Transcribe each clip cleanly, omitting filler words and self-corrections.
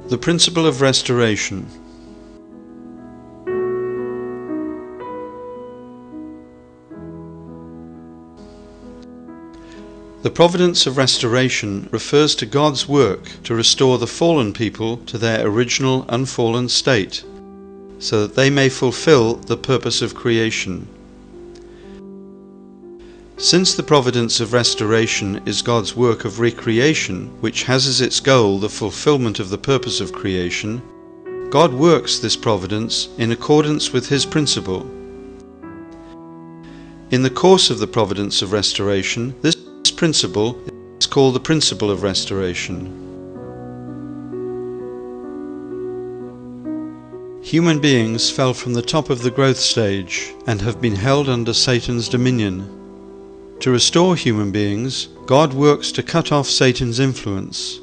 The principle of restoration. The providence of restoration refers to God's work to restore the fallen people to their original unfallen state, so that they may fulfill the purpose of creation. Since the providence of restoration is God's work of recreation, which has as its goal the fulfillment of the purpose of creation, God works this providence in accordance with His principle. In the course of the providence of restoration, this principle is called the principle of restoration. Human beings fell from the top of the growth stage and have been held under Satan's dominion. To restore human beings, God works to cut off Satan's influence.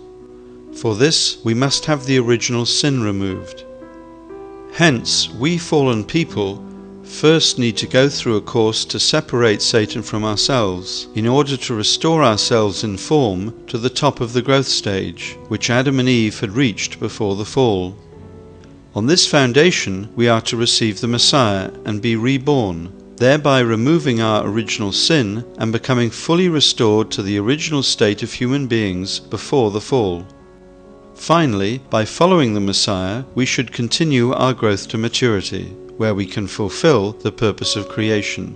For this, we must have the original sin removed. Hence, we fallen people first need to go through a course to separate Satan from ourselves, in order to restore ourselves in form to the top of the growth stage, which Adam and Eve had reached before the fall. On this foundation, we are to receive the Messiah and be reborn, thereby removing our original sin and becoming fully restored to the original state of human beings before the fall. Finally, by following the Messiah, we should continue our growth to maturity, where we can fulfill the purpose of creation.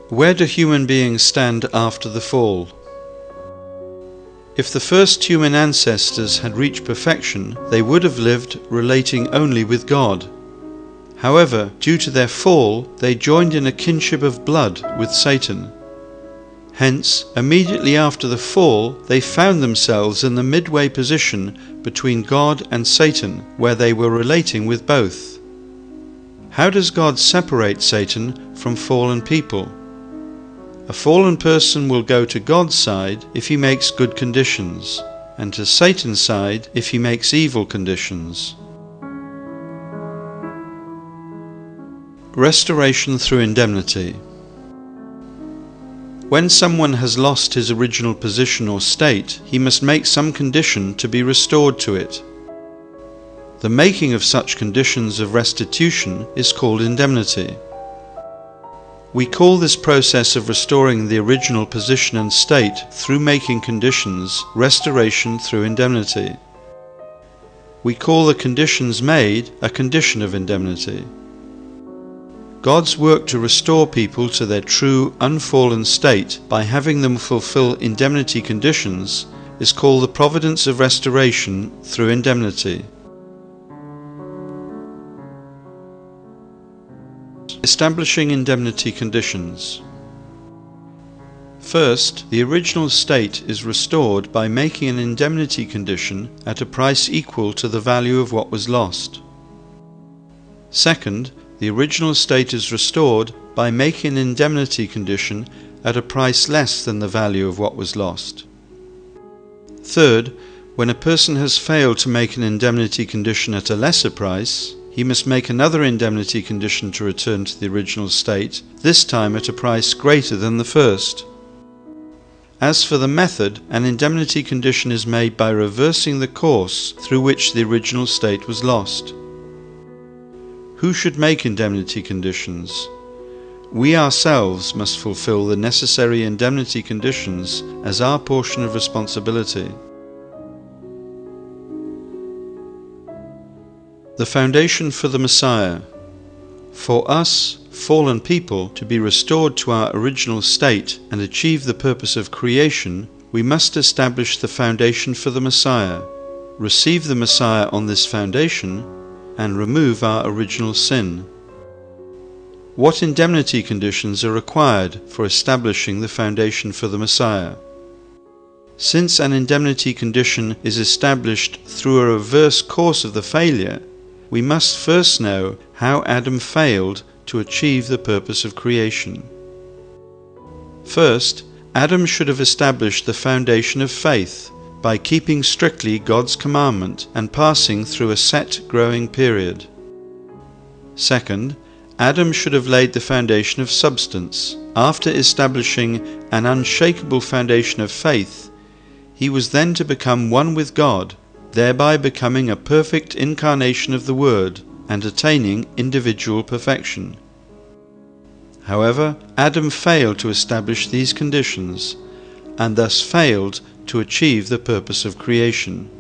Where do human beings stand after the fall? If the first human ancestors had reached perfection, they would have lived relating only with God. However, due to their fall, they joined in a kinship of blood with Satan. Hence, immediately after the fall, they found themselves in the midway position between God and Satan, where they were relating with both. How does God separate Satan from fallen people? A fallen person will go to God's side if he makes good conditions, and to Satan's side if he makes evil conditions. Restoration through indemnity. When someone has lost his original position or state, he must make some condition to be restored to it. The making of such conditions of restitution is called indemnity. We call this process of restoring the original position and state through making conditions restoration through indemnity. We call the conditions made a condition of indemnity. God's work to restore people to their true, unfallen state by having them fulfill indemnity conditions is called the providence of restoration through indemnity. Establishing indemnity conditions. First, the original state is restored by making an indemnity condition at a price equal to the value of what was lost. Second, the original state is restored by making an indemnity condition at a price less than the value of what was lost. Third, when a person has failed to make an indemnity condition at a lesser price, he must make another indemnity condition to return to the original state, this time at a price greater than the first. As for the method, an indemnity condition is made by reversing the course through which the original state was lost. Who should make indemnity conditions? We ourselves must fulfill the necessary indemnity conditions as our portion of responsibility. The foundation for the Messiah. For us, fallen people, to be restored to our original state and achieve the purpose of creation, we must establish the foundation for the Messiah, receive the Messiah on this foundation, and remove our original sin. What indemnity conditions are required for establishing the foundation for the Messiah? Since an indemnity condition is established through a reverse course of the failure, we must first know how Adam failed to achieve the purpose of creation. First, Adam should have established the foundation of faith by keeping strictly God's commandment and passing through a set growing period. Second, Adam should have laid the foundation of substance. After establishing an unshakable foundation of faith, he was then to become one with God, thereby becoming a perfect incarnation of the Word and attaining individual perfection. However, Adam failed to establish these conditions, and thus failed to achieve the purpose of creation.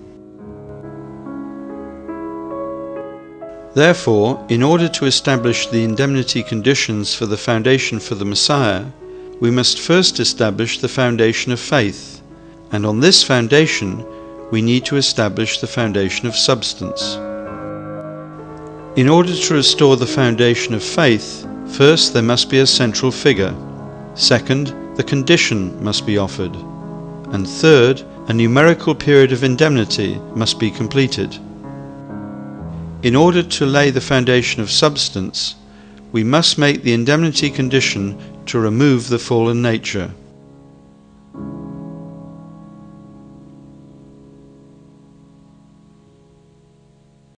Therefore, in order to establish the indemnity conditions for the foundation for the Messiah, we must first establish the foundation of faith, and on this foundation we need to establish the foundation of substance. In order to restore the foundation of faith, first there must be a central figure, second, the condition must be offered, and third, a numerical period of indemnity must be completed. In order to lay the foundation of substance, we must make the indemnity condition to remove the fallen nature.